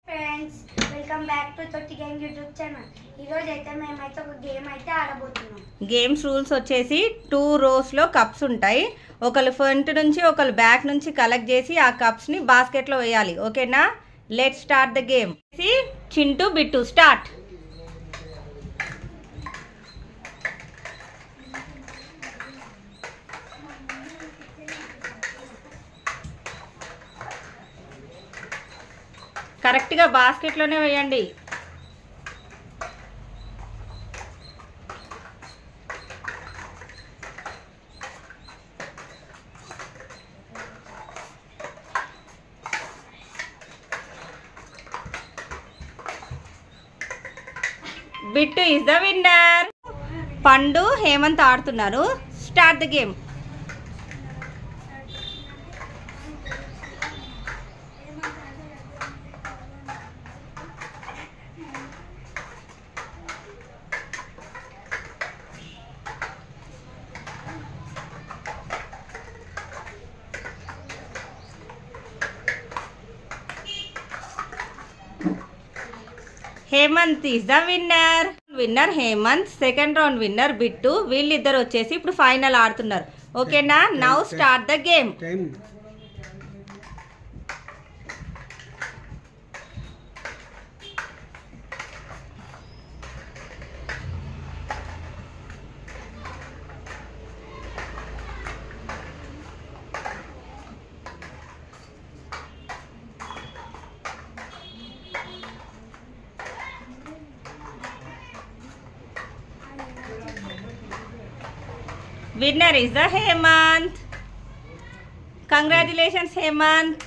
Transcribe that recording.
Friends welcome back to తొట్టి game YouTube channel. ఈరోజు అయితే మేమైతే ఒక గేమ్ అయితే ఆడబోతున్నాం. గేమ్స్ రూల్స్ వచ్చేసి 2 రోస్లో కప్స్ ఉంటాయి. ఒకళ్ళు ఫ్రంట్ నుంచి ఒకళ్ళు బ్యాక్ నుంచి కలెక్ట్ చేసి ఆ కప్స్ని బాస్కెట్లో వేయాలి. ఓకేనా? Let's start the game. Chintu Bittu start. కరెక్ట్గా బాస్కెట్లోనే వేయండి. Bittu is the winner. Pandu Hemanth ఆడుతున్నారు. Start the game. Hemanth is the winner. Winner Hemanth, second round winner Bittu. వీళ్ళిద్దరు వచ్చేసి ఇప్పుడు ఫైనల్ ఆడుతున్నారు. ఓకేనా? Now start the game. Winner is the Hemant. Congratulations, Hemant.